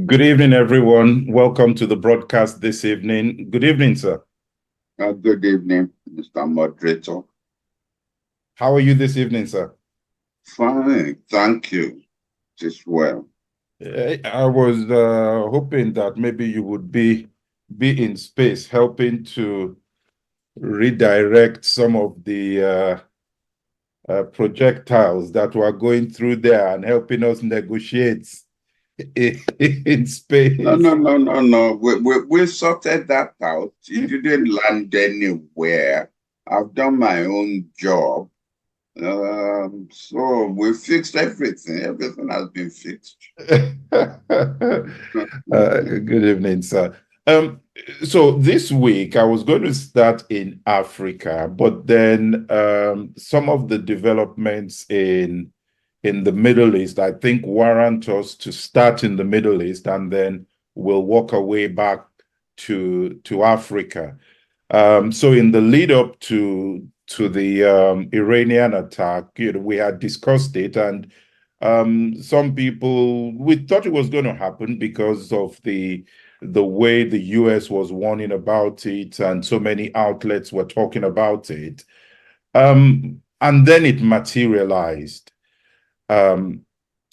Good evening, everyone. Welcome to the broadcast this evening. Good evening, sir. Good evening, Mr. Moderator. How are you this evening, sir? Fine, thank you. Just well. I was hoping that maybe you would be in space helping to redirect some of the projectiles that were going through there and helping us negotiate in space. No. We sorted that out. It didn't land anywhere. I've done my own job. So we fixed everything. Everything has been fixed. Good evening, sir. So this week I was going to start in Africa, but then some of the developments in the Middle East, I think, warrant us to start in the Middle East, and then we'll work our way back to Africa. So in the lead up to the Iranian attack, we had discussed it, and some people, we thought it was going to happen because of the way the US was warning about it, and so many outlets were talking about it. And then it materialized. Um,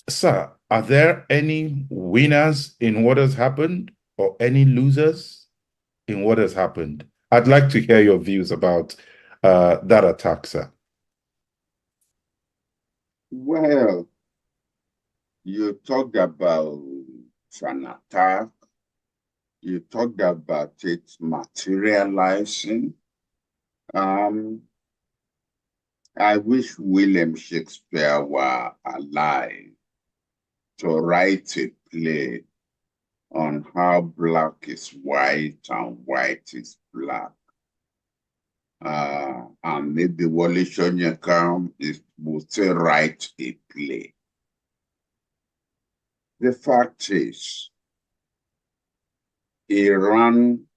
Sir, are there any winners in what has happened or any losers in what has happened? I'd like to hear your views about that attack, sir. Well, you talked about an attack. You talked about it materializing. I wish William Shakespeare were alive to write a play on how black is white and white is black. And maybe Wole Soyinka will still write a play. The fact is, Iran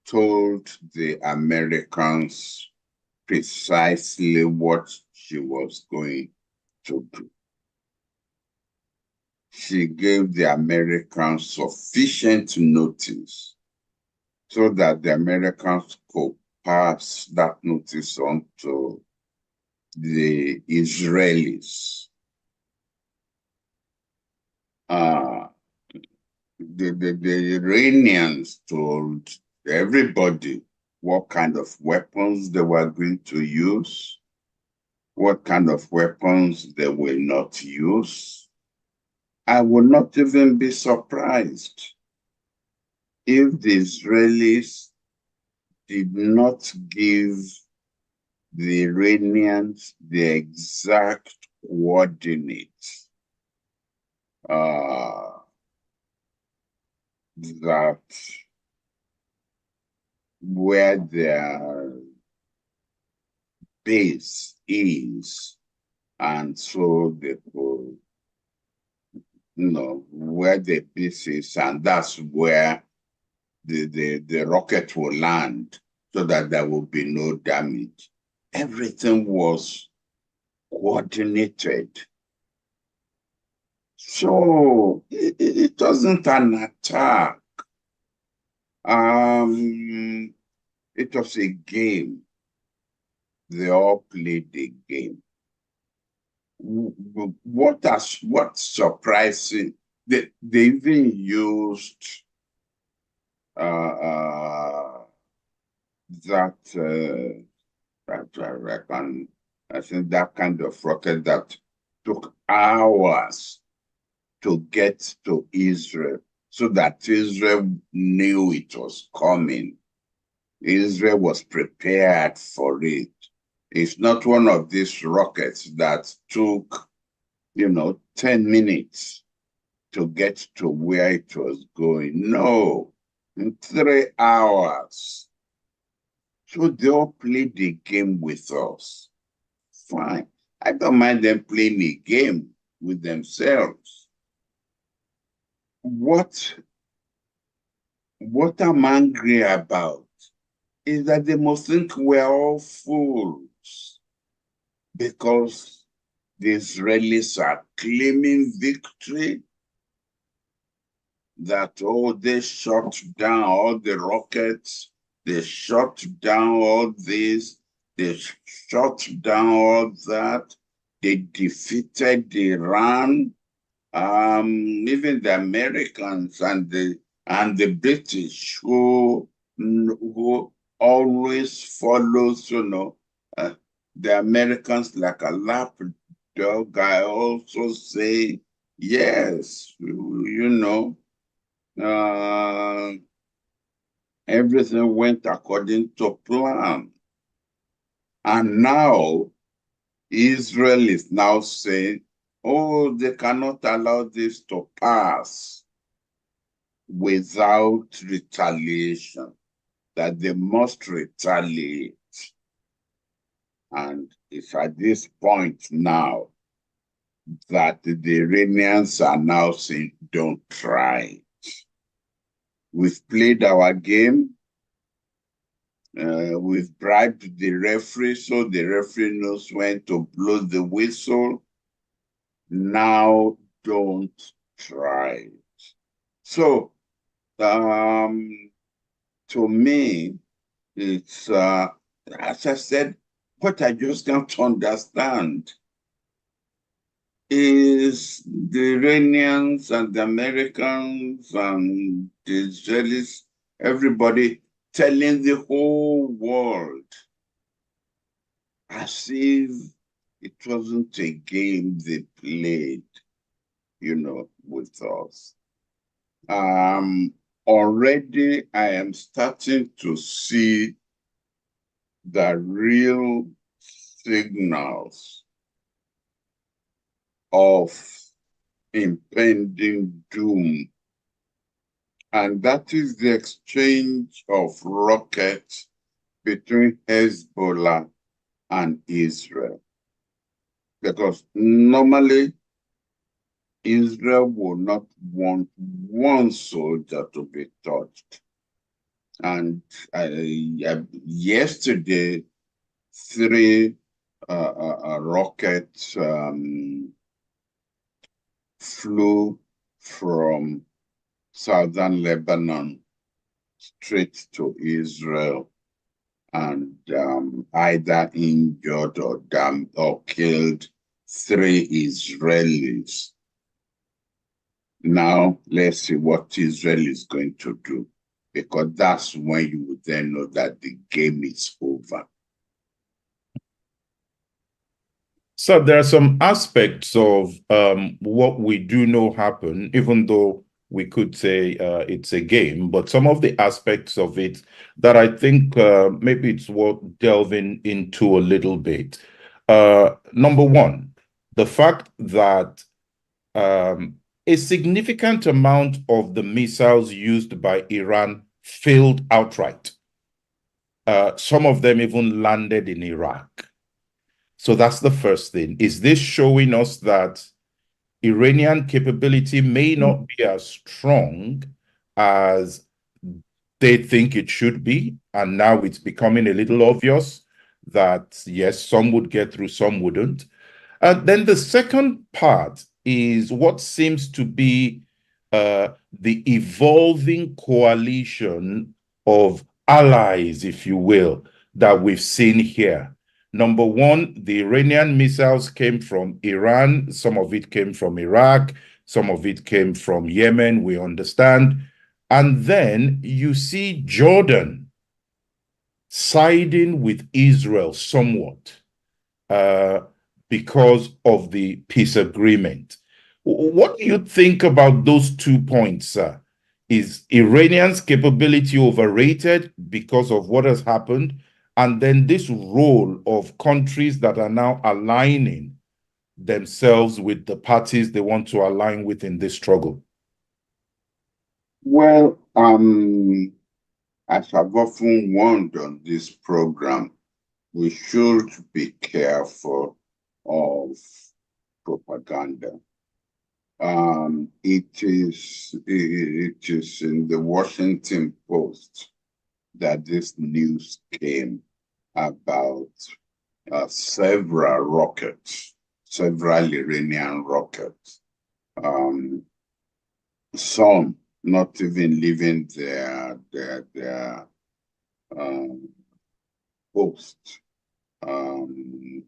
told the Americans precisely what she was going to do. She gave the Americans sufficient notice so that the Americans could pass that notice on to the Israelis. The Iranians told everybody what kind of weapons they were going to use, what kind of weapons they will not use. I would not even be surprised if the Israelis did not give the Iranians the exact coordinates that where their base is, and so they could, where the base is, and that's where the rocket will land, so that there will be no damage. Everything was coordinated. So it wasn't an attack. It was a game. They all played the game. What's surprising, they even used I think that kind of rocket that took hours to get to Israel, so that Israel knew it was coming. Israel was prepared for it. It's not one of these rockets that took, 10 minutes to get to where it was going. No, in 3 hours. So they all played the game with us. Fine. I don't mind them playing a game with themselves. What I'm angry about is that they must think we're all fools, because the Israelis are claiming victory that, oh, they shot down all the rockets, they shot down all this, they shot down all that, they defeated Iran, even the Americans and the British who always follows, the Americans like a lapdog. I also say yes, uh, everything went according to plan. And now Israel is now saying, oh, they cannot allow this to pass without retaliation, that they must retaliate. And it's at this point now that the Iranians are now saying, don't try. We've played our game. We've bribed the referee, so the referee knows when to blow the whistle. Now don't try. So, to me, it's, as I said, what I just can't understand is the Iranians and the Americans and the Israelis, everybody telling the whole world as if it wasn't a game they played, with us. Already I am starting to see the real signals of impending doom. And that is the exchange of rockets between Hezbollah and Israel. Because normally, Israel will not want one soldier to be touched. And yesterday, 3 rockets flew from southern Lebanon straight to Israel and either injured or killed 3 Israelis. Now, let's see what Israel is going to do, because that's when you would then know that the game is over. So there are some aspects of what we do know happen, even though we could say it's a game, but some of the aspects of it that I think maybe it's worth delving into a little bit. Number one, the fact that a significant amount of the missiles used by Iran failed outright. Some of them even landed in Iraq. So that's the first thing. Is this showing us that Iranian capability may not be as strong as they think it should be? And now it's becoming a little obvious that, yes, some would get through, some wouldn't. And then the second part is what seems to be the evolving coalition of allies, if you will, that we've seen here. Number one, the Iranian missiles came from Iran. Some of it came from Iraq. Some of it came from Yemen, we understand. And then you see Jordan siding with Israel somewhat because of the peace agreement. What do you think about those 2 points, sir? Is Iranians' capability overrated because of what has happened? And then this role of countries that are now aligning themselves with the parties they want to align with in this struggle? Well, as I've often warned on this program, we should be careful of propaganda. It is in the Washington Post that this news came about several Iranian rockets. Some not even leaving their post. And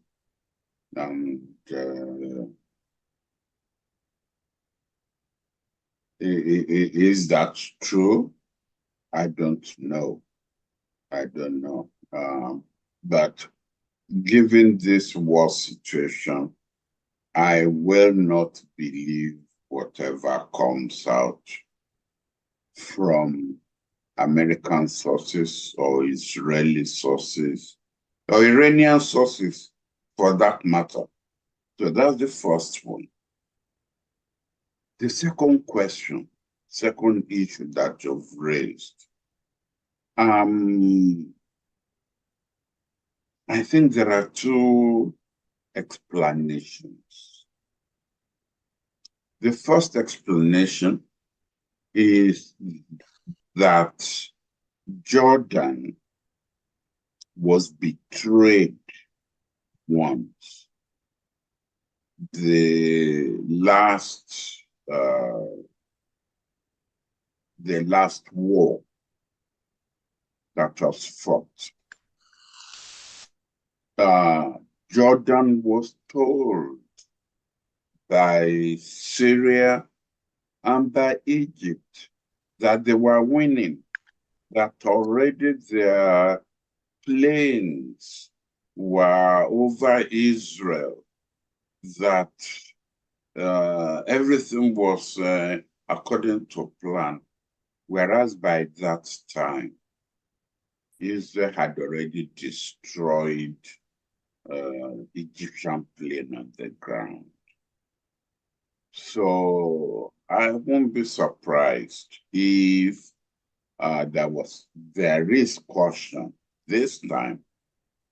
is that true? I don't know. I don't know. But given this war situation, I will not believe whatever comes out from American sources or Israeli sources or Iranian sources for that matter. So that's the first one. The second question, second issue that you've raised, I think there are two explanations. The first explanation is that Jordan was betrayed once. The last war that was fought, Jordan was told by Syria and by Egypt that they were winning, that already their planes were over Israel, that everything was according to plan, whereas by that time, Israel had already destroyed Egyptian plane on the ground. So I won't be surprised if there is caution this time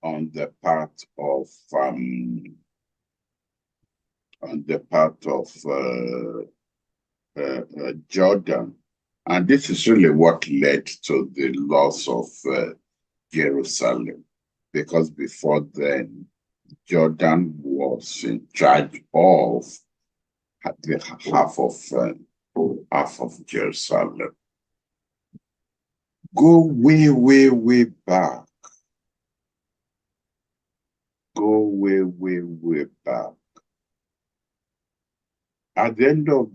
on the part of Jordan, and this is really what led to the loss of Jerusalem, because before then Jordan was in charge of the half of Jerusalem. Go way, way, way back. Go way, way, way back. At the end of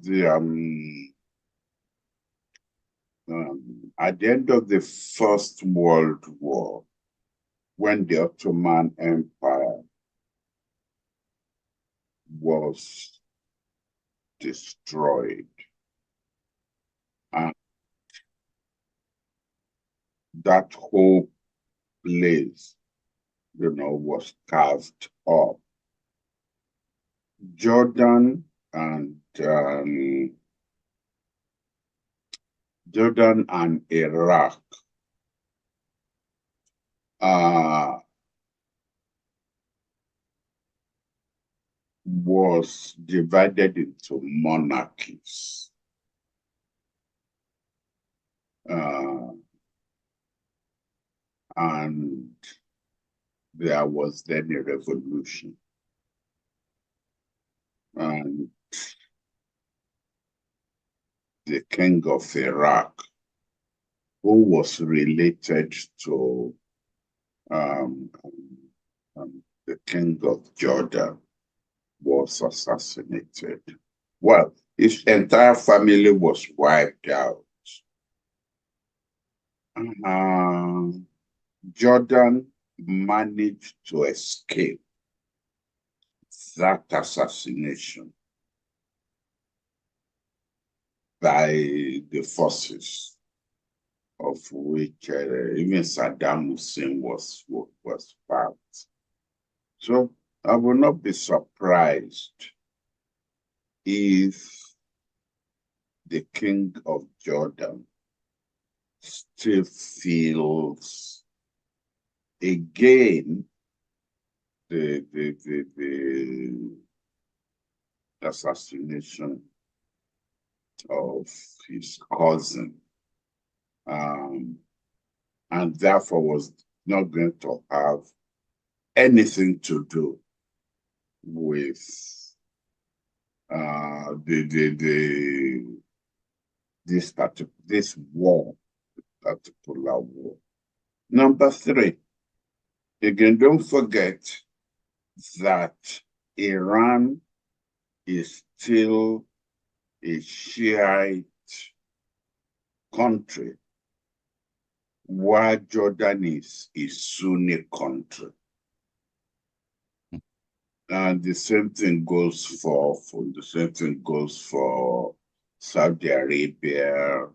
the First World War, when the Ottoman Empire was destroyed, and that whole place, was carved up. Jordan and Iraq was divided into monarchies. And there was then a revolution. And the king of Iraq, who was related to the king of Jordan, was assassinated. Well, his entire family was wiped out. Jordan managed to escape that assassination by the forces of which even Saddam Hussein was part. So I will not be surprised if the king of Jordan still feels again the assassination of his cousin, and therefore was not going to have anything to do with this war, particular war. Number three, again, don't forget that Iran is still a Shiite country, while Jordan is a Sunni country. And the same thing goes for Saudi Arabia,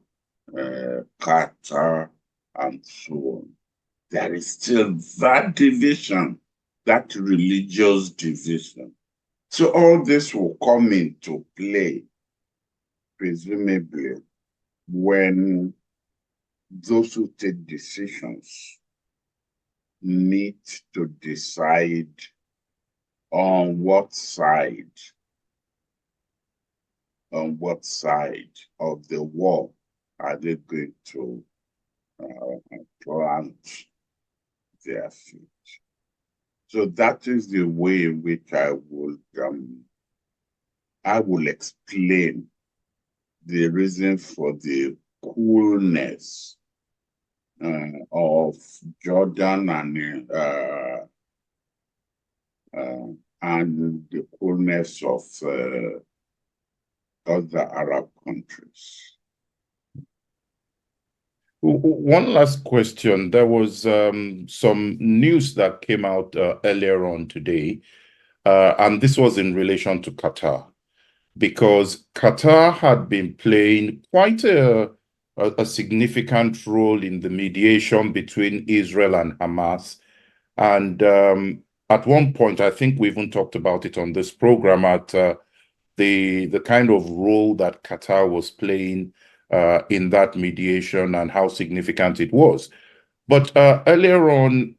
Qatar, and so on. There is still that division, that religious division. So all this will come into play, presumably, when those who take decisions need to decide on what side of the war are they going to plant their feet. So that is the way in which I will explain the reason for the coolness of Jordan and the coolness of other Arab countries. One last question. There was some news that came out earlier on today, and this was in relation to Qatar, because Qatar had been playing quite a significant role in the mediation between Israel and Hamas. And at one point, I think we even talked about it on this program, at the kind of role that Qatar was playing in that mediation and how significant it was. But earlier on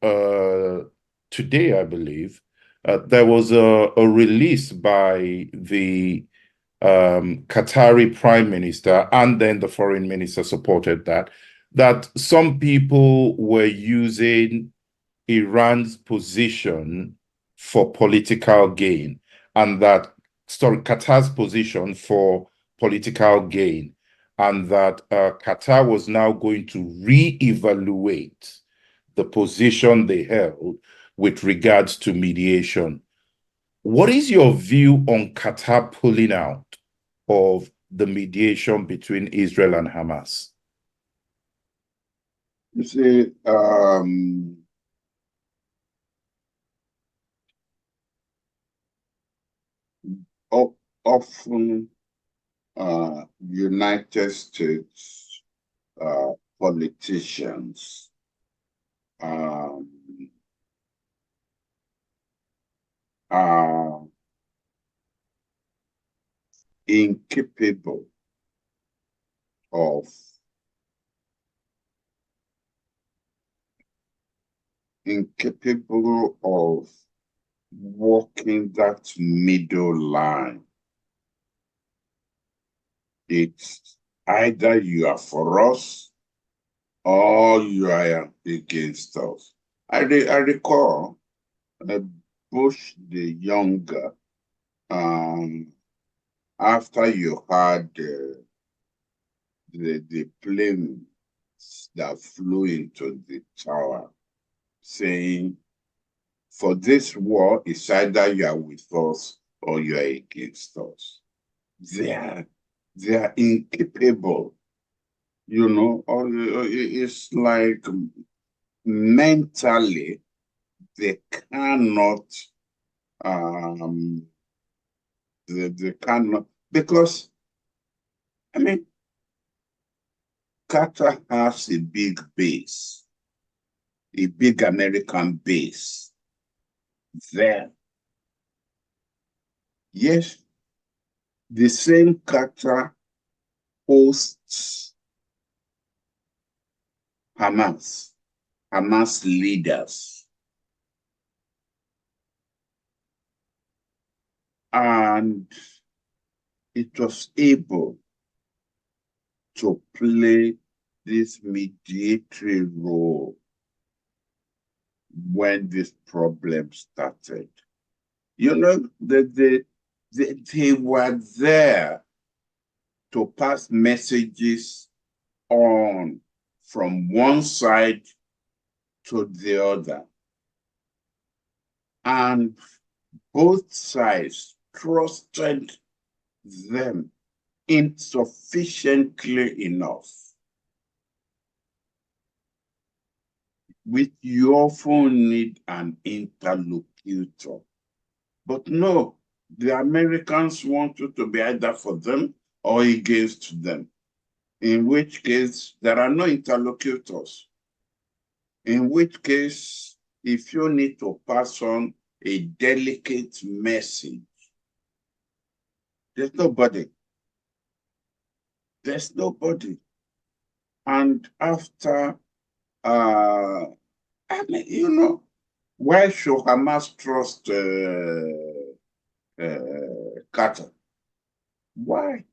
today, I believe, there was a release by the Qatari Prime Minister, and then the Foreign Minister supported that some people were using Iran's position for political gain, and Qatar's position for political gain, and that Qatar was now going to reevaluate the position they held with regards to mediation. What is your view on Qatar pulling out of the mediation between Israel and Hamas? You see, often United States politicians are incapable of walking that middle line. It's either you are for us or you are against us. I recall Bush the younger, after you had the plane that flew into the tower, saying, for this war, it's either you are with us or you are against us. They are incapable, or it's like mentally they cannot, they cannot, because, I mean, Qatar has a big base, a big American base there. Yes, the same Qatar hosts Hamas leaders. And it was able to play this mediatory role when this problem started. They were there to pass messages on from one side to the other. And both sides trusted them insufficiently enough. You often need an interlocutor. But no, the Americans want you to be either for them or against them, in which case there are no interlocutors. In which case, if you need to pass on a delicate message, there's nobody. There's nobody. And after, I mean, you know, why should Hamas trust Qatar? Why?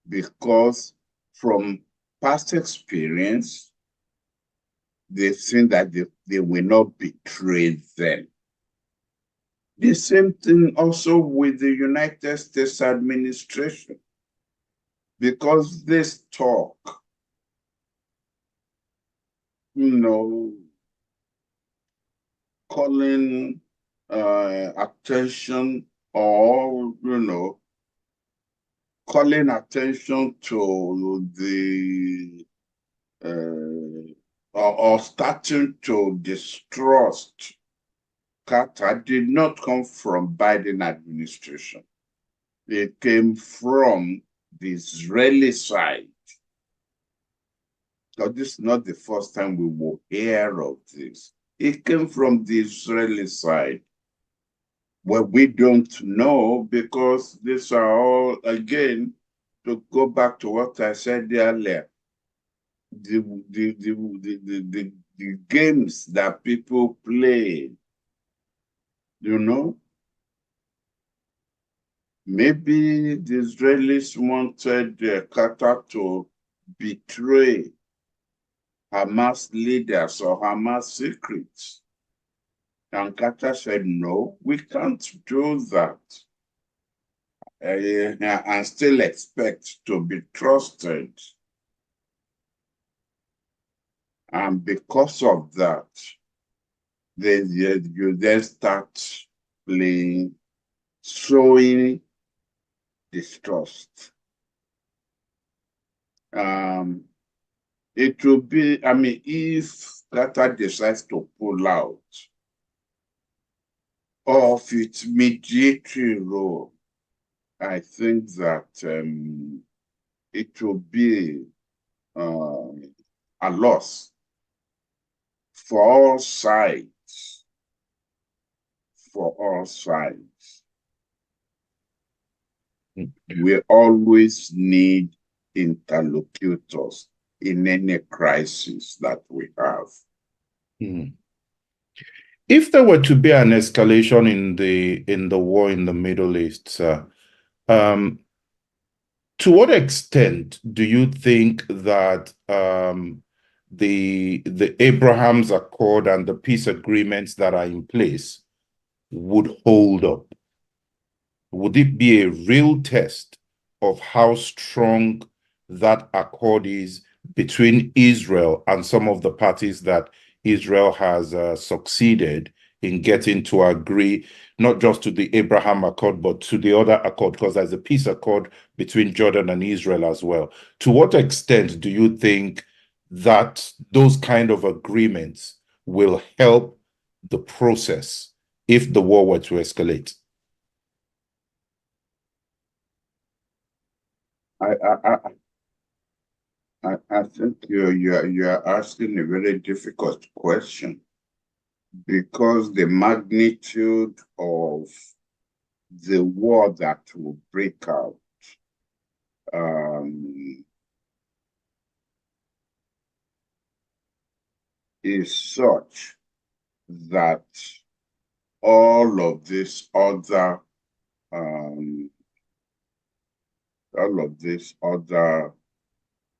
Because from past experience, they've seen that they will not betray them. The same thing also with the United States administration, because this talk, you know, calling attention or, you know, calling attention to the or starting to distrust Qatar did not come from Biden administration. It came from the Israeli side. So this is not the first time we will hear of this. It came from the Israeli side. Well, we don't know because these are all, again, to go back to what I said earlier, the games that people play, you know, maybe the Israelis wanted Qatar to betray Hamas leaders or Hamas secrets. And Qatar said, no, we can't do that. And still expect to be trusted. And because of that, you then start playing, showing distrust. It will be, I mean, if Qatar decides to pull out of its mediatory role, I think that it will be a loss for all sides. For all sides. We always need interlocutors in any crisis that we have. If there were to be an escalation in the war in the Middle East, sir, to what extent do you think that the Abraham's Accord and the peace agreements that are in place would hold up? Would it be a real test of how strong that accord is between Israel and some of the parties that Israel has succeeded in getting to agree, not just to the Abraham Accord, but to the other accord, because there's a peace accord between Jordan and Israel as well. To what extent do you think that those kind of agreements will help the process if the war were to escalate? I think you're asking a very difficult question, because the magnitude of the war that will break out is such that all of these other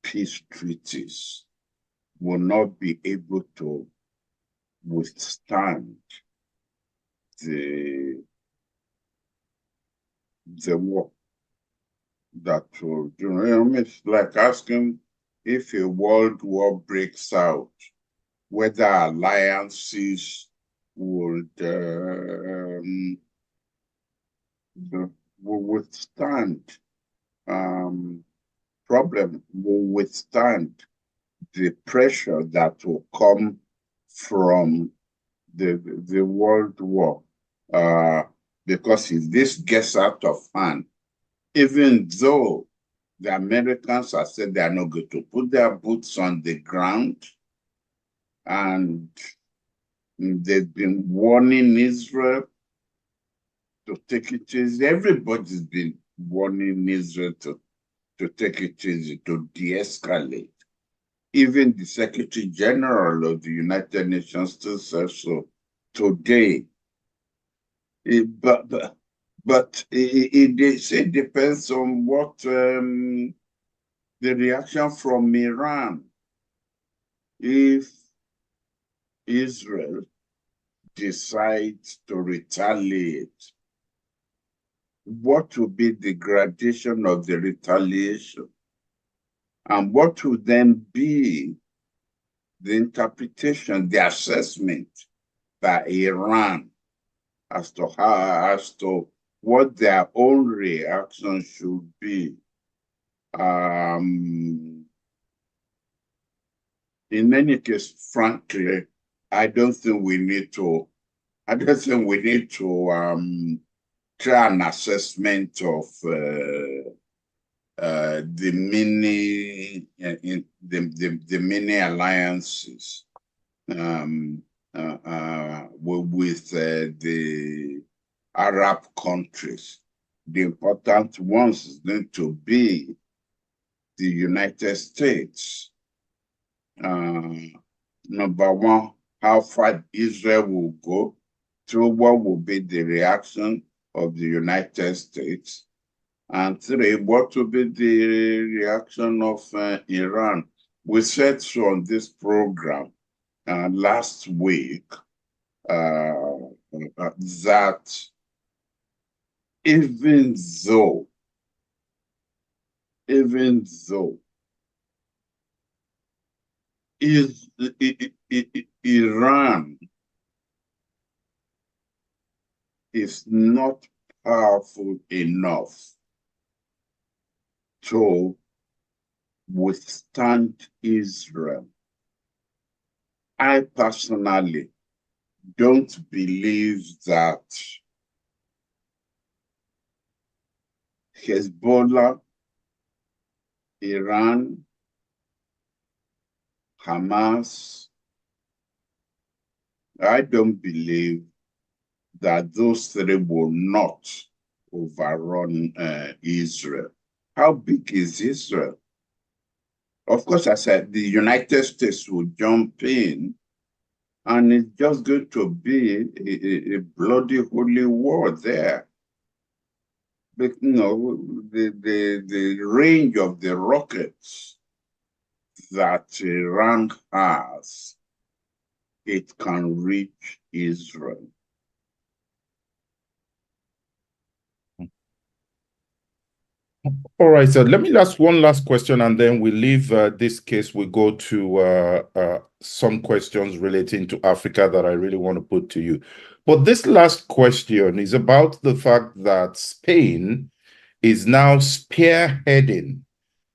peace treaties will not be able to withstand the war. that will, I mean, it's like asking if a world war breaks out, whether alliances would will withstand problem, will withstand the pressure that will come from the world war. Because if this gets out of hand, even though the Americans have said they are not going to put their boots on the ground, and they've been warning Israel to take it easy. Everybody's been warning Israel to take it easy, to de-escalate. Even the Secretary General of the United Nations still says so today. But it depends on what the reaction from Iran. If Israel decides to retaliate, what will be the gradation of the retaliation? And what will then be the interpretation, the assessment by Iran as to what their own reaction should be? In any case, frankly, I don't think we need to try an assessment of the many alliances with the Arab countries. The important ones is going to be the United States. Number one, how far Israel will go, through what will be the reaction of the United States, and three, what will be the reaction of Iran. We said so on this program last week that even though Iran is not powerful enough to withstand Israel, I personally don't believe that Hezbollah, Iran, Hamas, I don't believe that those three will not overrun Israel. How big is Israel? Of course, I said the United States will jump in, and it's just going to be a bloody holy war there. But the range of the rockets that Iran has, it can reach Israel. All right, so let me ask one last question, and then we leave this case. We go to some questions relating to Africa that I really want to put to you. But this last question is about the fact that Spain is now spearheading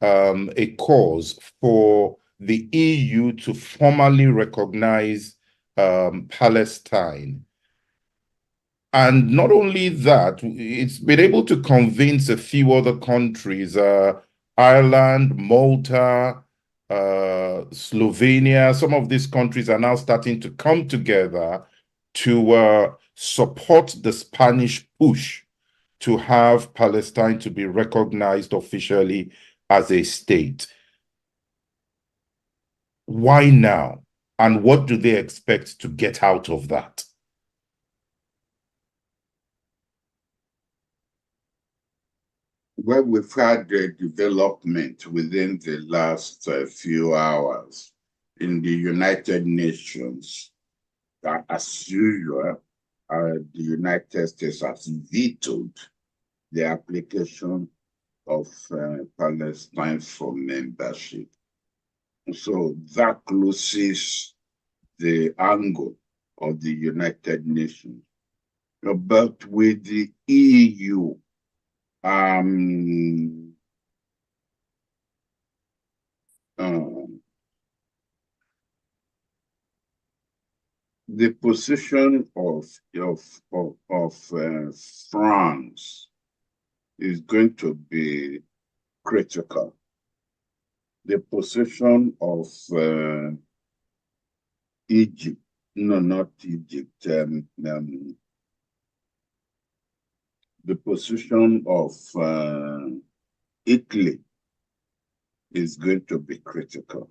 a cause for the EU to formally recognize Palestine. And not only that, it's been able to convince a few other countries, Ireland, Malta, Slovenia. Some of these countries are now starting to come together to support the Spanish push to have Palestine to be recognized officially as a state. Why now? And what do they expect to get out of that? Well, we've had a development within the last few hours in the United Nations. As usual, the United States has vetoed the application of Palestine for membership. So that closes the angle of the United Nations. But with the EU, the position of France is going to be critical. The position of Egypt, no, not Egypt, the position of Italy is going to be critical.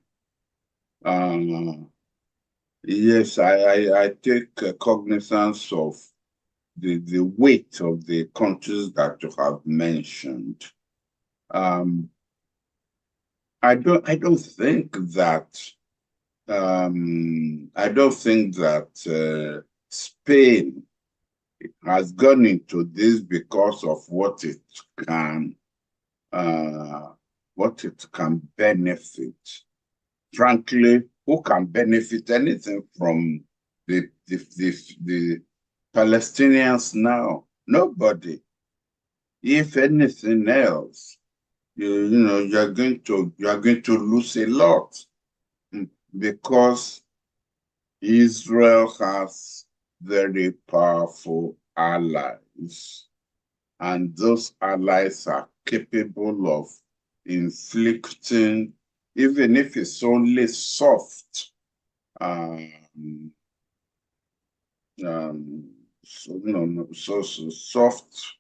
Yes, I take cognizance of the weight of the countries that you have mentioned. I don't think that Spain has gone into this because of what it can benefit. Frankly, who can benefit anything from the Palestinians now? Nobody. If anything else, you are going to lose a lot, because Israel has very powerful allies, and those allies are capable of inflicting, even if it's only soft, soft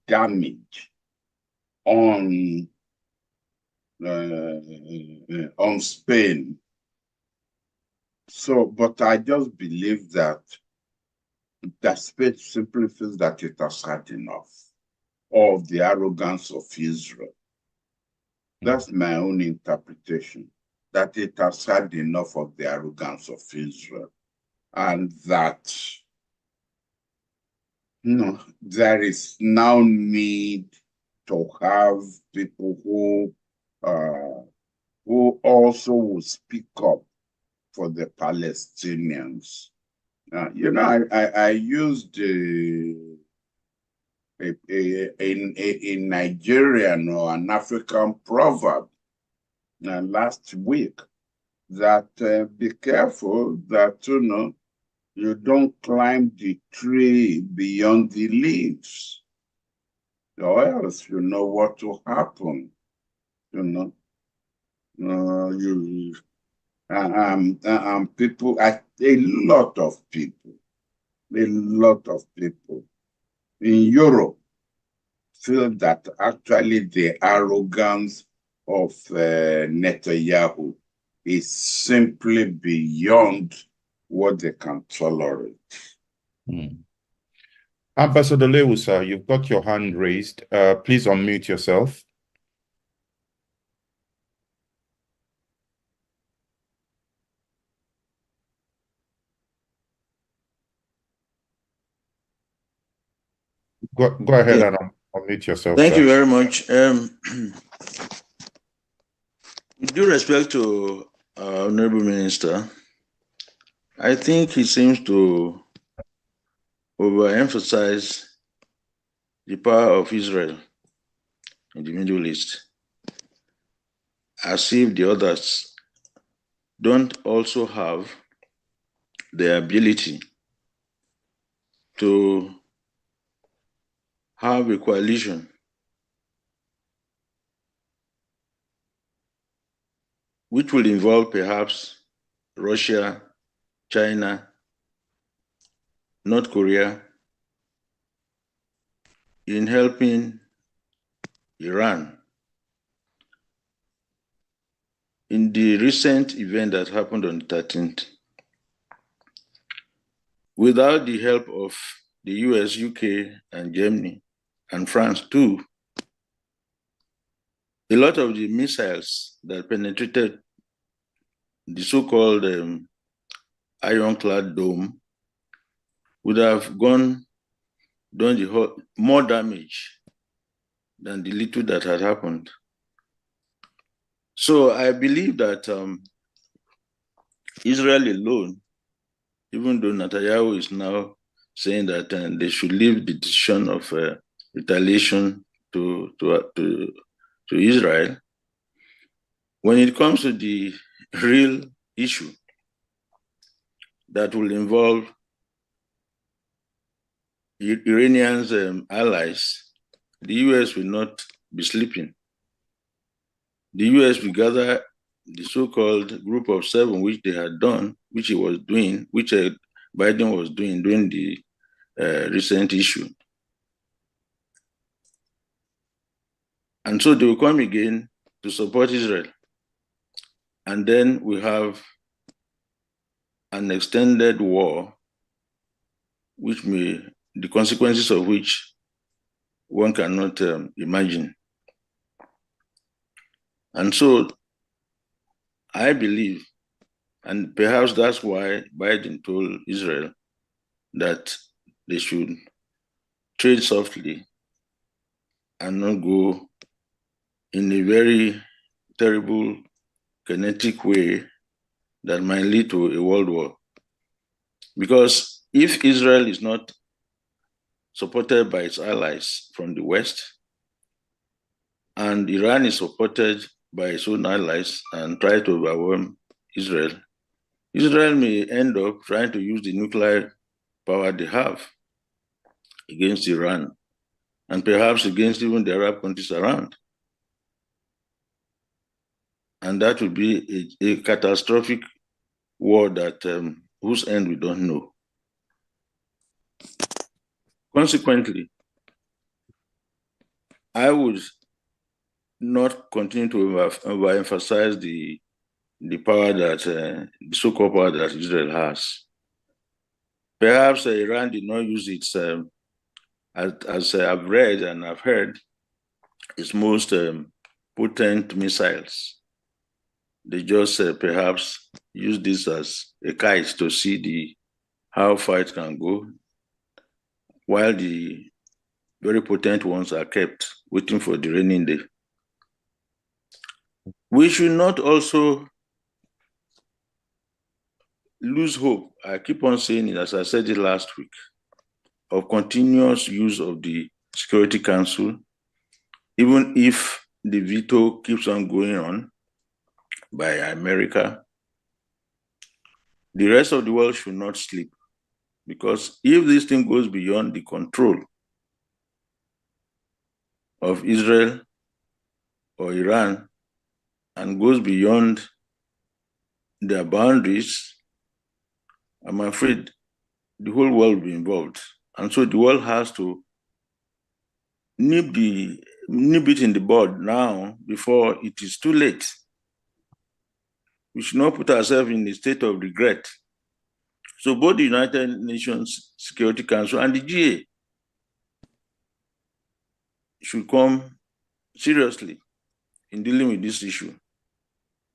damage on Spain. So, but I just believe that Spain simply feels that it has had enough of the arrogance of Israel. That's my own interpretation, that it has had enough of the arrogance of Israel, and that there is now need to have people who also will speak up for the Palestinians. I used a Nigerian or an African proverb last week, that be careful that you don't climb the tree beyond the leaves, or else you know what will happen. People, a lot of people in Europe feel that actually the arrogance of Netanyahu is simply beyond what they can tolerate. Ambassador Lewusa, you've got your hand raised. Please unmute yourself. Go ahead and unmute yourself. Thank you very much. With due respect to our Honorable Minister, I think he seems to overemphasize the power of Israel in the Middle East, as if the others don't also have the ability to have a coalition which will involve perhaps Russia, China, North Korea, in helping Iran. In the recent event that happened on the 13th, without the help of the US, UK, and Germany, and France too, a lot of the missiles that penetrated the so-called ironclad dome would have done more damage than the little that had happened. So I believe that Israel alone, even though Netanyahu is now saying that they should leave the decision of retaliation to Israel, when it comes to the real issue that will involve Iranians' allies, the US will not be sleeping. The US will gather the so-called group of 7, which they had done, which Biden was doing during the recent issue. And so they will come again to support Israel. And then we have an extended war, the consequences of which one cannot imagine. And so I believe, and perhaps that's why Biden told Israel that they should trade softly and not go in a very terrible, kinetic way that might lead to a world war. Because if Israel is not supported by its allies from the West, and Iran is supported by its own allies and try to overwhelm Israel, Israel may end up trying to use the nuclear power they have against Iran, and perhaps against even the Arab countries around. And that would be a catastrophic war that whose end we don't know. Consequently, I would not continue to overemphasize the power that the so-called power that Israel has. Perhaps Iran did not use its, as I've read and I've heard, its most potent missiles. They just perhaps use this as a kite to see how far it can go, while the very potent ones are kept waiting for the raining day. We should not also lose hope. I keep on saying it, as I said it last week, of continuous use of the Security Council, even if the veto keeps on going on by America. The rest of the world should not sleep, because if this thing goes beyond the control of Israel or Iran and goes beyond their boundaries, I'm afraid the whole world will be involved. And so the world has to nip it in the bud now before it is too late. We should not put ourselves in a state of regret. So both the United Nations Security Council and the GA should come seriously in dealing with this issue.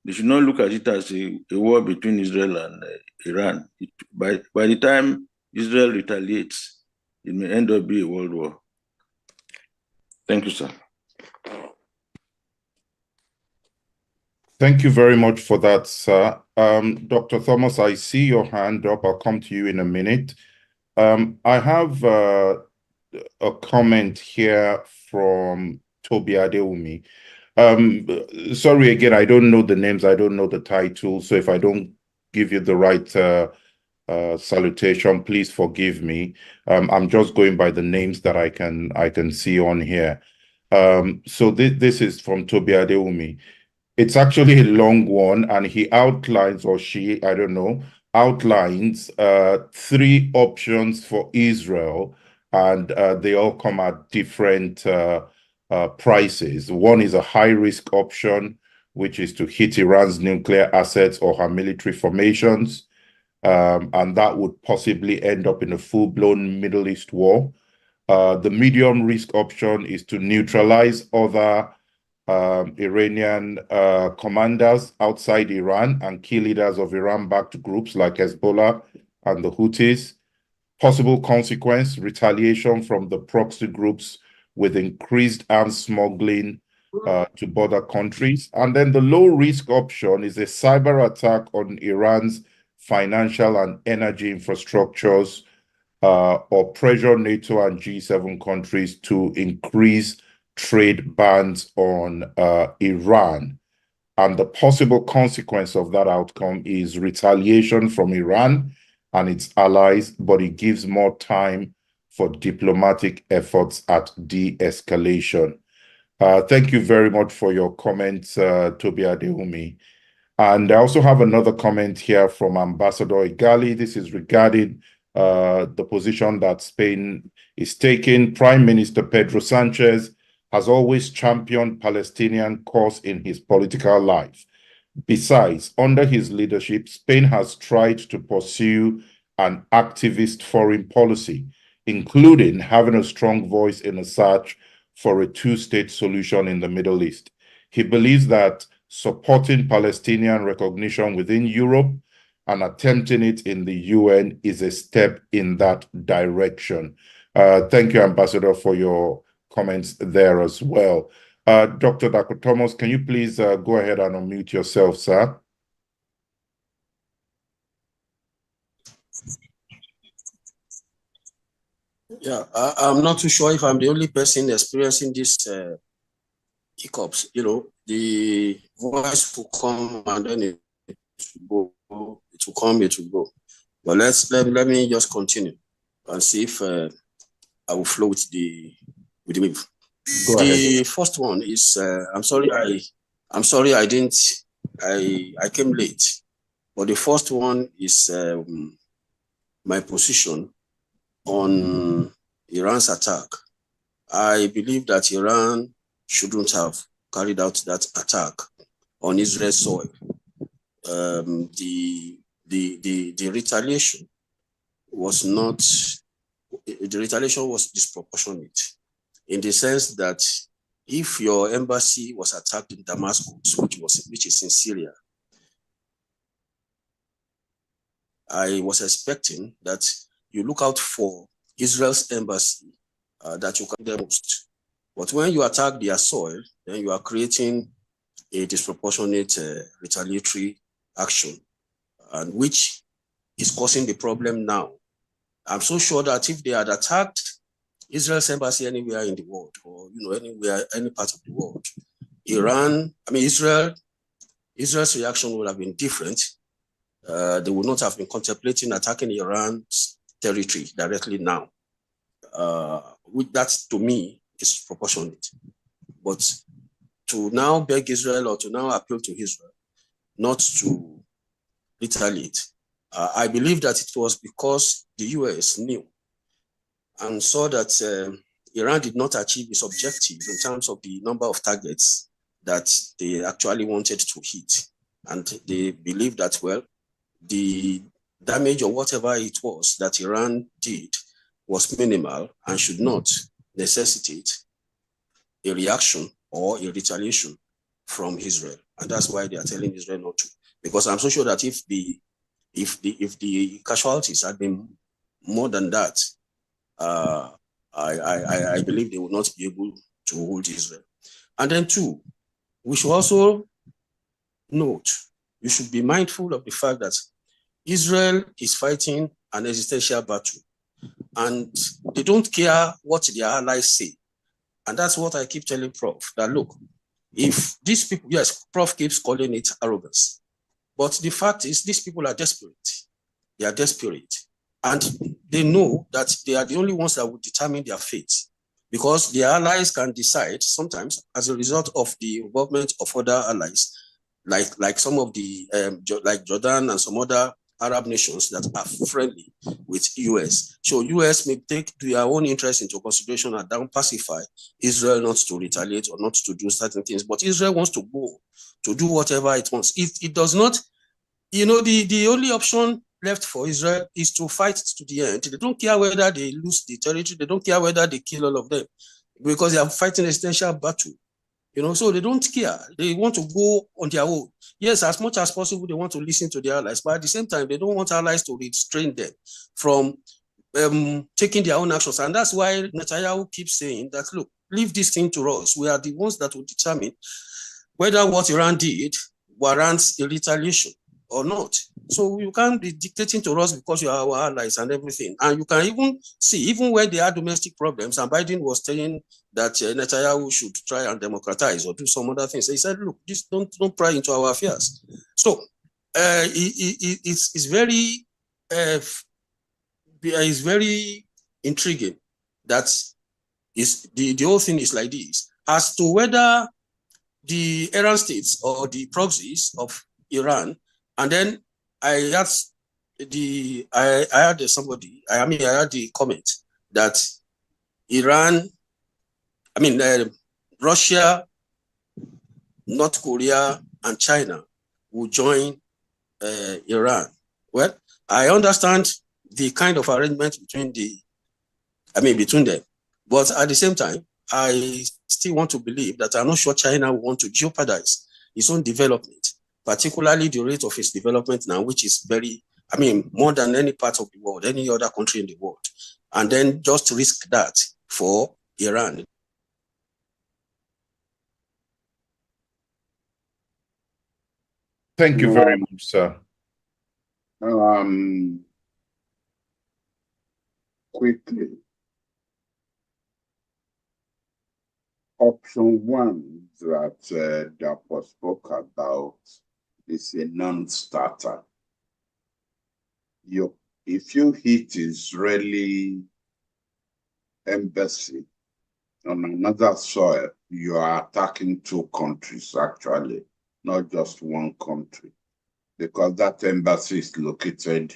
They should not look at it as a war between Israel and Iran. By the time Israel retaliates, it may end up being a world war. Thank you, sir. Thank you very much for that, sir. Dr. Thomas, I see your hand up. I'll come to you in a minute. I have a comment here from Toby Adeumi. Sorry again, I don't know the names, I don't know the title, so if I don't give you the right salutation, please forgive me. I'm just going by the names that I can see on here. So this is from Toby Adeumi. It's actually a long one, and he outlines, or she, I don't know, outlines 3 options for Israel, and they all come at different prices. One is a high-risk option, which is to hit Iran's nuclear assets or her military formations, and that would possibly end up in a full-blown Middle East war. The medium-risk option is to neutralize other Iranian commanders outside Iran and key leaders of Iran-backed groups like Hezbollah and the Houthis. Possible consequence, retaliation from the proxy groups with increased arms smuggling to border countries. And then the low-risk option is a cyber attack on Iran's financial and energy infrastructures, or pressure NATO and G7 countries to increase trade bans on Iran. And the possible consequence of that outcome is retaliation from Iran and its allies, but it gives more time for diplomatic efforts at de-escalation. Thank you very much for your comments, Tobi Adewumi. And I also have another comment here from Ambassador Igali. This is regarding the position that Spain is taking. Prime Minister Pedro Sanchez has always championed Palestinian cause in his political life. Besides, under his leadership, Spain has tried to pursue an activist foreign policy, including having a strong voice in the search for a two-state solution in the Middle East. He believes that supporting Palestinian recognition within Europe and attempting it in the UN is a step in that direction. Thank you, Ambassador, for your comments there as well. Dr. Dako Thomas, can you please go ahead and unmute yourself, sir? Yeah, I'm not too sure if I'm the only person experiencing this hiccups. You know, the voice will come and then it will go. It will come, it will go. But let me just continue and see if I will flow with the move. The first one is I'm sorry I came late. But the first one is my position on Iran's attack. I believe that Iran shouldn't have carried out that attack on Israel's soil. The retaliation was not, the retaliation was disproportionate in the sense that if your embassy was attacked in Damascus, which is in Syria, I was expecting that you look out for Israel's embassy that you can do most. But when you attack their soil, then you are creating a disproportionate retaliatory action, and which is causing the problem now. I'm so sure that if they had attacked Israel's embassy anywhere in the world, or anywhere, any part of the world, Israel's reaction would have been different. They would not have been contemplating attacking Iran's territory directly now. That, to me, is proportionate. But to now beg Israel or to now appeal to Israel not to retaliate, I believe that it was because the US knew and saw that Iran did not achieve its objective in terms of the number of targets that they actually wanted to hit. And they believed that, well, the damage or whatever it was that Iran did was minimal and should not necessitate a reaction or a retaliation from Israel. And that's why they are telling Israel not to. Because I'm so sure that if the casualties had been more than that, I believe they would not be able to hold Israel. And then two, we should also note, you should be mindful of the fact that Israel is fighting an existential battle, and they don't care what their allies say. And that's what I keep telling Prof, that look, if these people, yes, Prof keeps calling it arrogance, but the fact is these people are desperate. They are desperate. And they know that they are the only ones that will determine their fate, because their allies can decide sometimes as a result of the involvement of other allies, like some of the, like Jordan and some other Arab nations that are friendly with US. So US may take their own interest into consideration and then pacify Israel not to retaliate or not to do certain things. But Israel wants to go to do whatever it wants. It does not, the only option left for Israel is to fight to the end. They don't care whether they lose the territory. They don't care whether they kill all of them, because they are fighting an existential battle. So they don't care. They want to go on their own. Yes, as much as possible, they want to listen to their allies, but at the same time, they don't want allies to restrain them from taking their own actions. And that's why Netanyahu keeps saying that, look, leave this thing to us. We are the ones that will determine whether what Iran did warrants a retaliation or not. So you can't be dictating to us because you are our allies and everything. And you can even see, even when there are domestic problems, and Biden was saying that Netanyahu should try and democratize or do some other things. He said, look, just don't pry into our affairs. So it's very intriguing that is the whole thing is like this. As to whether the Iran states or the proxies of Iran, and then I asked I had somebody, I had the comment that Russia, North Korea, and China will join Iran. Well, I understand the kind of arrangement between them, but at the same time, I still want to believe that I'm not sure China will want to jeopardize its own development, particularly the rate of its development now, which is more than any part of the world, any other country in the world, and then just risk that for Iran. Thank you very much, sir. Quickly. Option one that Dapo spoke about is a non-starter. If you hit Israeli embassy on another soil, you are attacking two countries, actually, not just one country, because that embassy is located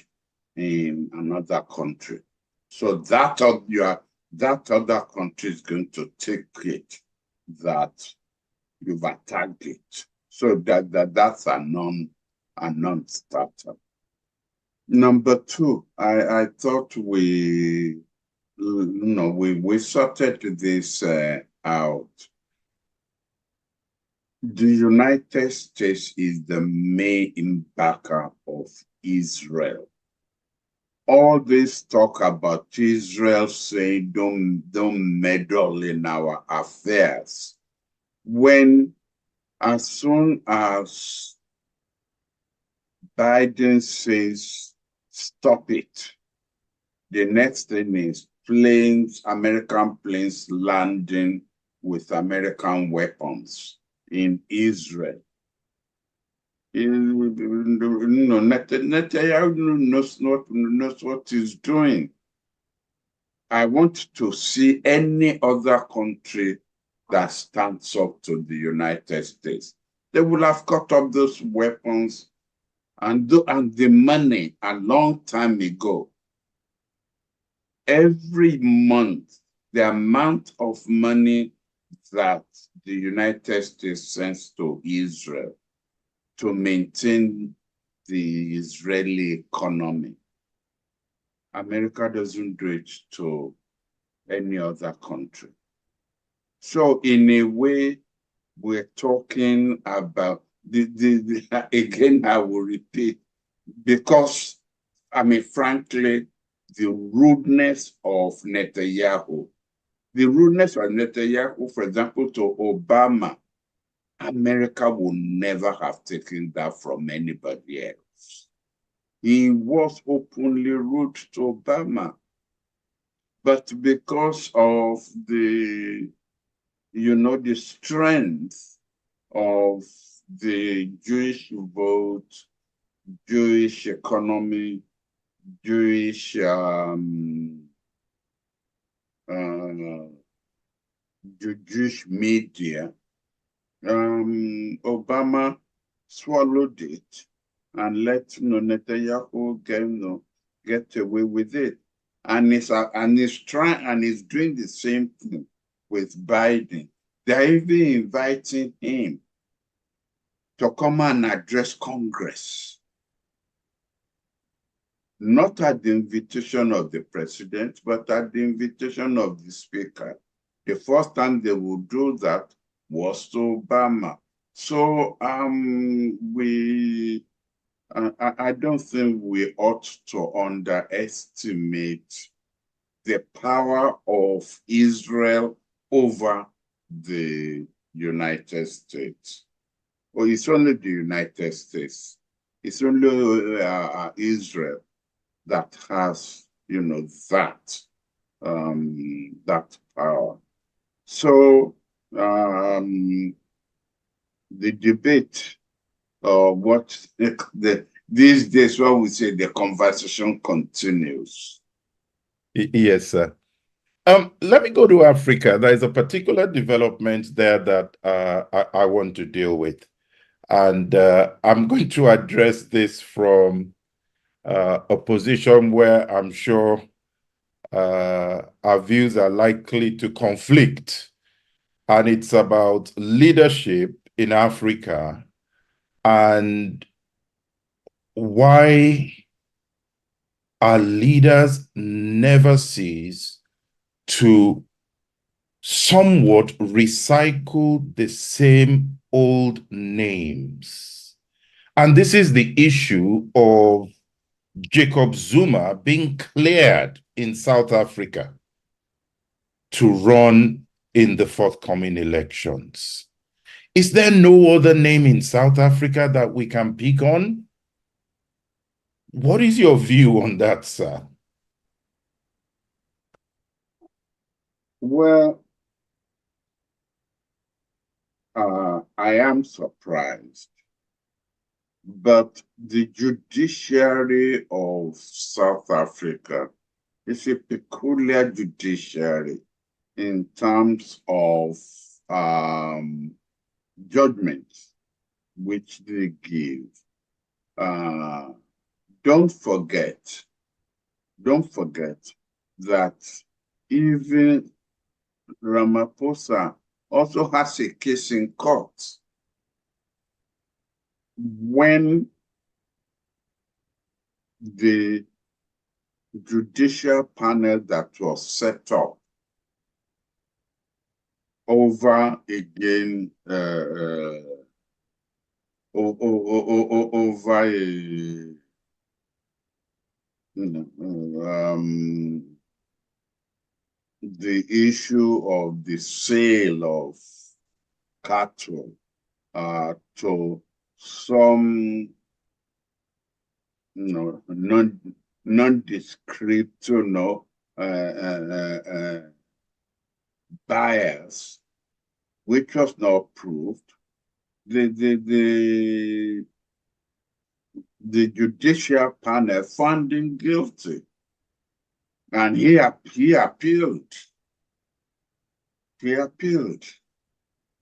in another country. So that other country is going to take it that you've attacked it. So that's a non-starter. Number two, I thought we sorted this out. The United States is the main backer of Israel. All this talk about Israel saying don't meddle in our affairs, when as soon as Biden says stop it, the next thing is American planes landing with American weapons in Israel. Netanyahu knows what he's doing. I want to see any other country that stands up to the United States. They will have cut up those weapons and the money a long time ago. Every month, the amount of money that the United States sends to Israel to maintain the Israeli economy, America doesn't do it to any other country. So in a way, we're talking about again, I will repeat, because frankly, the rudeness of Netanyahu, for example, to Obama, America would never have taken that from anybody else. He was openly rude to Obama. But because of the strength of the Jewish vote, Jewish economy, Jewish Jewish media, Obama swallowed it and let Netanyahu get away with it, and he's doing the same thing with Biden. They're even inviting him to come and address Congress, not at the invitation of the president, but at the invitation of the speaker. The first time they would do that was to Obama. So I don't think we ought to underestimate the power of Israel over the United States. Or it's only the United States. It's only Israel that has, that that power. So the debate, these days, what we say, the conversation continues. Yes, sir. Let me go to Africa. There is a particular development there that I want to deal with. And I'm going to address this from a position where I'm sure our views are likely to conflict. And it's about leadership in Africa and why our leaders never cease to somewhat recycle the same old names. And this is the issue of Jacob Zuma being cleared in South Africa to run in the forthcoming elections. Is there no other name in South Africa that we can pick on? What is your view on that, sir? Well, I am surprised, but the judiciary of South Africa is a peculiar judiciary in terms of judgments which they give. Don't forget that even Ramaphosa also has a case in court when the judicial panel that was set up over again over a the issue of the sale of cattle to some nondescript buyers, which was not proved. The judicial panel found him guilty, and he appealed. He appealed,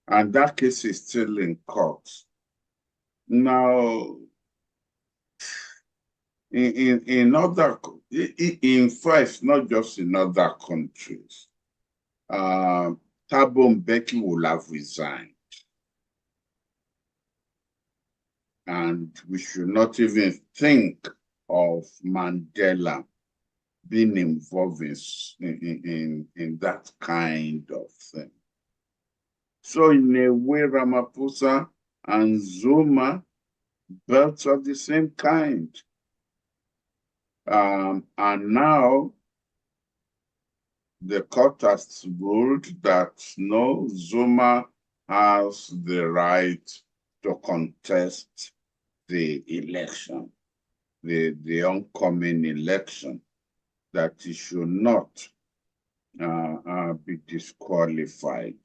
and that case is still in court. Now, in fact, not just in other countries, Thabo Mbeki will have resigned. And we should not even think of Mandela being involved in that kind of thing. So in a way, Ramaphosa and Zuma built of the same kind. And now the court has ruled that no, Zuma has the right to contest the election, the oncoming election, that he should not be disqualified.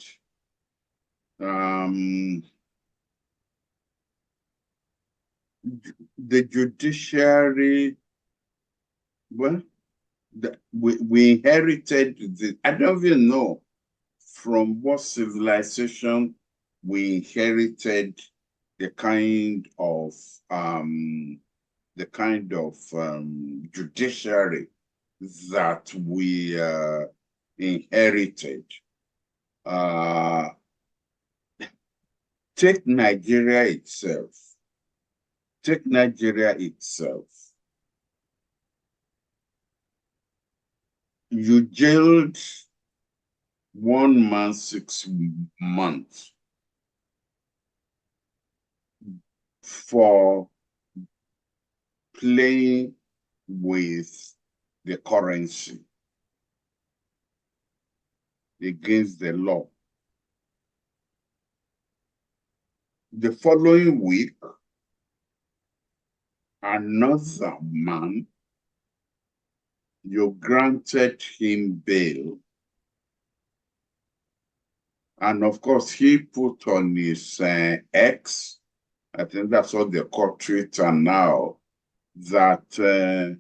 The judiciary, well, we inherited I don't even know from what civilization we inherited the kind of judiciary that we inherited. Take Nigeria itself. You jailed one man 6 months for playing with the currency. against the law. The following week, another man, you granted him bail. And of course, he put on his X, I think that's what they call Twitter now, that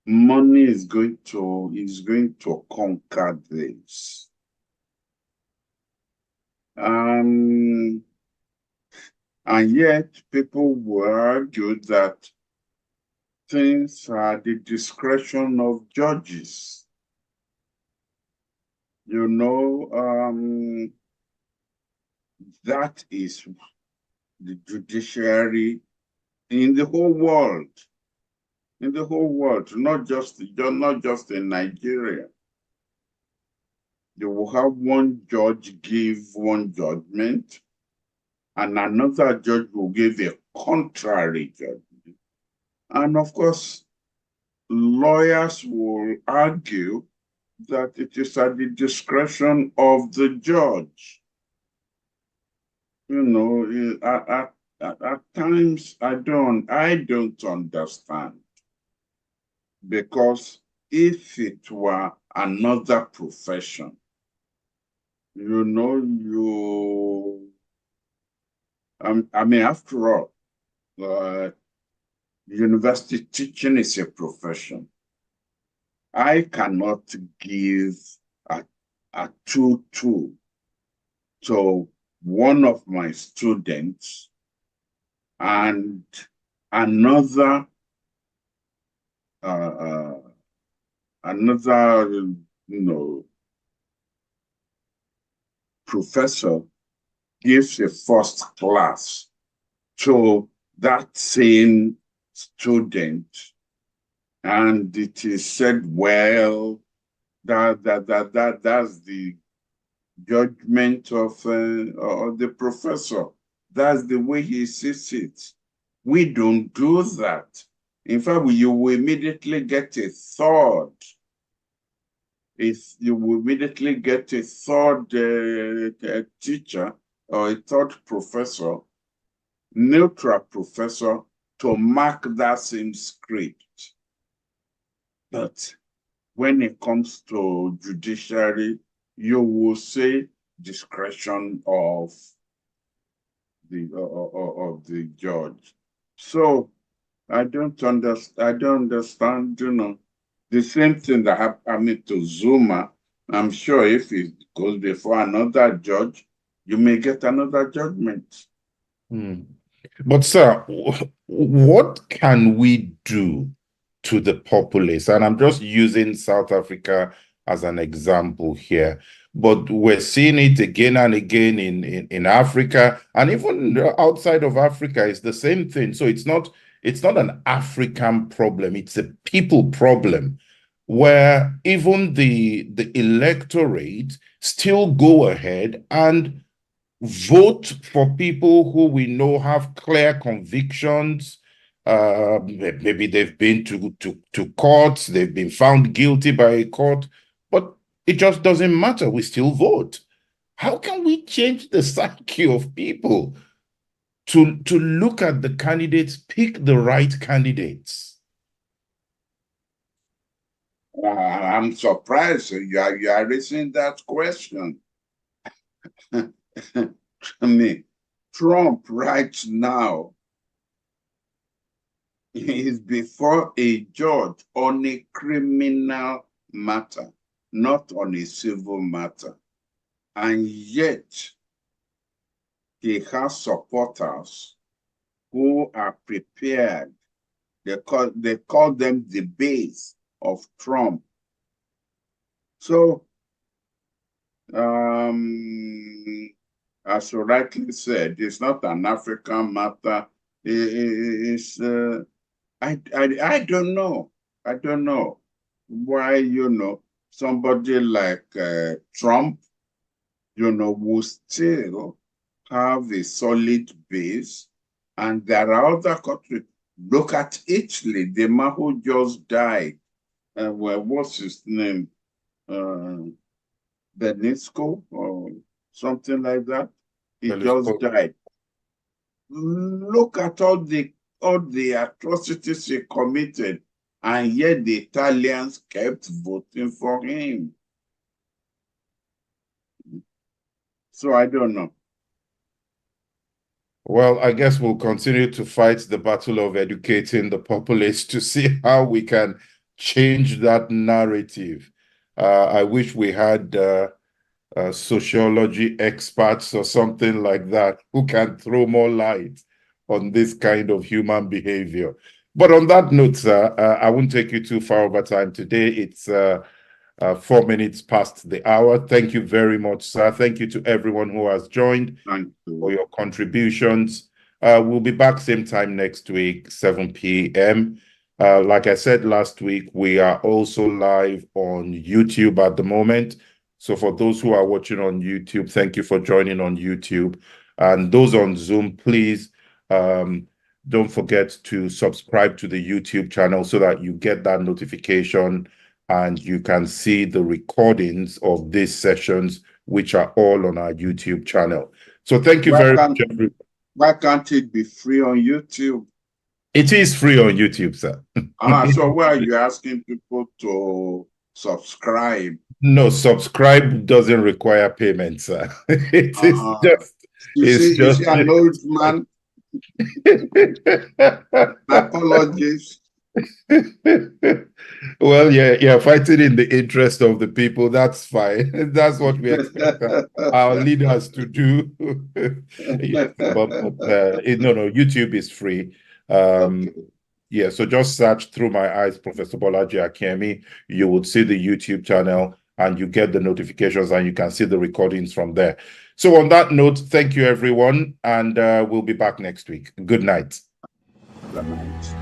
money is going to conquer this. And yet people will argue that things are at the discretion of judges. You know, that is the judiciary in the whole world. In the whole world, not just in Nigeria. You will have one judge give one judgment, and another judge will give a contrary judgment. And of course, lawyers will argue that it is at the discretion of the judge. You know, at times I don't understand. Because if it were another profession, you know, I mean, after all, university teaching is a profession. I cannot give a tutu to one of my students and another professor gives a first class to that same student, and it is said, well, that's the judgment of the professor. That's the way he sees it. We don't do that. In fact, you will immediately get a third. You will immediately get a third teacher or a third professor, neutral professor, to mark that same script. But when it comes to judiciary, you will say discretion of the judge. So I don't understand, you know, the same thing that happened to Zuma. I'm sure if it goes before another judge, you may get another judgment. But sir, what can we do to the populace? And I'm just using South Africa as an example here. But we're seeing it again and again in Africa, and even outside of Africa, it's the same thing. So it's not an African problem, it's a people problem, where even the electorate still go ahead and vote for people who we know have clear convictions. Maybe they've been to courts, they've been found guilty by a court, but it just doesn't matter. We still vote. How can we change the psyche of people to look at the candidates, pick the right candidates? I'm surprised you are raising that question. I mean, Trump right now is before a judge on a criminal matter, not on a civil matter. And yet, he has supporters who are prepared. They call them the base of Trump. So, as you rightly said, it's not an African matter. I don't know. I don't know why, you know, somebody like Trump, you know, will still have a solid base. And there are other countries. Look at Italy, the man who just died. Well, what's his name? Benisco or something like that. He Belisco. just died. Look at all the atrocities he committed, and yet the Italians kept voting for him. So I don't know. Well, I guess we'll continue to fight the battle of educating the populace to see how we can change that narrative. I wish we had sociology experts or something like that who can throw more light on this kind of human behavior. But on that note, sir, I won't take you too far over time today. It's 4 minutes past the hour. Thank you very much, sir. Thank you to everyone who has joined for your contributions. We'll be back same time next week, 7 p.m. Like I said last week, we are also live on YouTube at the moment. So for those who are watching on YouTube, thank you for joining on YouTube. And those on Zoom, please don't forget to subscribe to the YouTube channel so that you get that notification and you can see the recordings of these sessions, which are all on our YouTube channel. So thank you very much. Why can't it be free on YouTube? It is free on YouTube, sir. So why are you asking people to subscribe? No, subscribe doesn't require payment, sir. It's just... You see an old man? Apologies. Well, yeah, fighting in the interest of the people, that's fine. That's what we expect our leaders to do. Yes, but no, YouTube is free. Okay. Yeah, so just search thruMYeyes, Professor Bolaji Akinyemi. You would see the YouTube channel and you get the notifications and you can see the recordings from there. So on that note, thank you, everyone, and we'll be back next week. Good night. Good night.